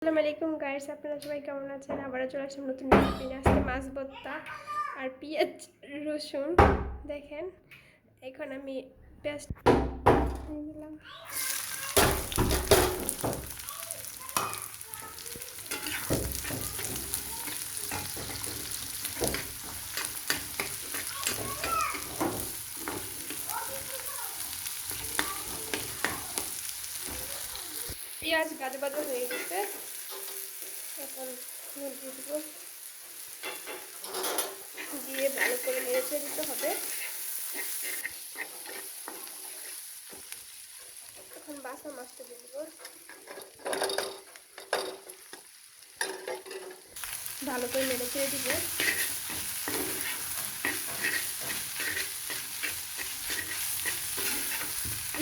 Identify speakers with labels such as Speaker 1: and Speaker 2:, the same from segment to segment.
Speaker 1: আসসালামু আলাইকুম গাইস, আপনারা সবাই কেমন আছেন? আবারও চলে আসলাম নতুন রেসিপি নিয়ে। আজকে মাছ ভর্তা আর পেঁয়াজ রসুন। দেখেন, এখন আমি পেঁয়াজ দিলাম। পেঁয়াজ ভাজা ভাজা হয়ে গেছে, এখন দিয়ে দিব, দিয়ে ভালো করে নেড়ে দিতে হবে। এখন বাসা মাছটা দিয়ে দিব, ভালো করে নেড়ে ছেড়ে দিব।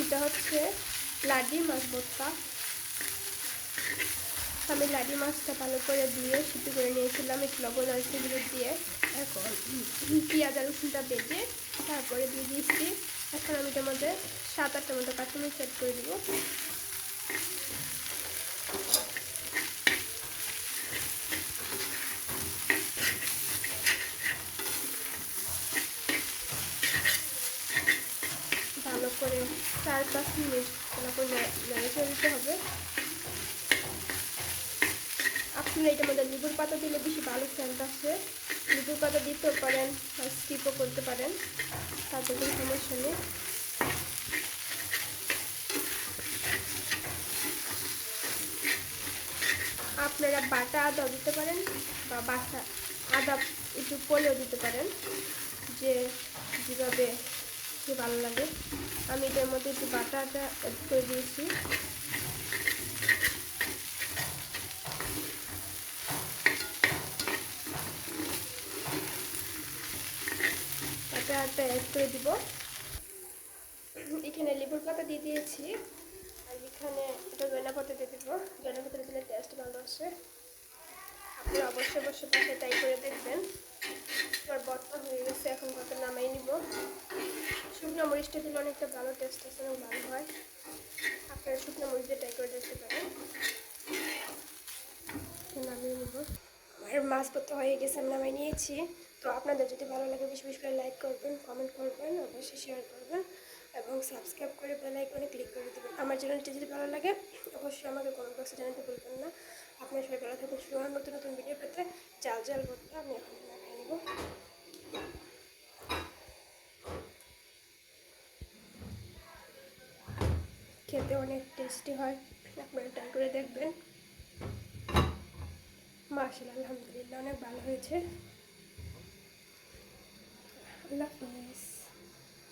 Speaker 1: এটা হচ্ছে লাড্ডি মাছ ভর্তা। আমি লাড্ডি মাছটা ভালো করে দিয়ে সিদ্ধ করে নিয়েছিলাম একটু লবণ আর চিংড়ি দিয়ে। এখন পেঁয়াজ আর রসুনটা বেজে তারপরে দিয়ে দিয়েছি। এখন আমি এটার মধ্যে 7-8টার মতো কাঁচামরিচ অ্যাড করে দিব। ভালো করে 4-5 মিনিট ভালো করে নেড়ে ছেড়ে দিতে হবে। আপনারা এটার মধ্যে লেবুর পাতা দিলে বেশি ভালো সেন্ট আসে। লেবুর পাতা দিতেও পারেন আর স্কিপও করতে পারেন, তাতে কোনো সমস্যা নেই। আপনারা বাটা আদা দিতে পারেন বা বাটা আদা একটু পলেও দিতে পারেন, যে যেভাবে ভালো লাগে। আমি এটার মধ্যে একটু বাটা আদা অ্যাড করে দিয়েছি। বাটা আদা অ্যাড করে দিব। এখানে লেবুর পাতা দিয়ে দিয়েছি, আর এখানে একটা ধনিয়া পাতা দিয়ে দেবো। ধনিয়া পাতা দিলে টেস্ট ভালো আসে। আপনারা অবশ্যই পাশে ট্রাই করে দেখবেন। এবার ভর্তা হয়ে গেছে, এখন ভর্তা নামাই নিব। শুকনো মরিচটা দিলে অনেকটা ভালো টেস্ট আসে, অনেক ভালো হয়। আপনারা শুকনো মরিচ দিয়ে ট্রাই করে দেখতে পারেন। নামিয়ে নিব। আমার মাছ ভর্তা হয়ে গেছে, আমি নামাই নিয়েছি। তো আপনাদের যদি ভালো লাগে বেশি বেশি করে লাইক করবেন, কমেন্ট করবেন, অবশ্যই শেয়ার করবেন এবং সাবস্ক্রাইব করে বেল আইকনে ক্লিক করে দেবেন। আমার চ্যানেলটি যদি ভালো লাগে অবশ্যই আমাকে কমেন্ট বক্সে জানাতে ভুলবেন না। আপনার সবাই ভালো থাকবেন। শুরু নতুন নতুন ভিডিও পেতে জাল জাল ভর্তা আমি এখন নামিয়ে নিব। খেতে অনেক টেস্টি হয়, আপনারা ট্রাই করে দেখবেন। মাশাআল্লাহ, আলহামদুলিল্লাহ অনেক ভালো হয়েছে। আল্লাহ হাফেজ।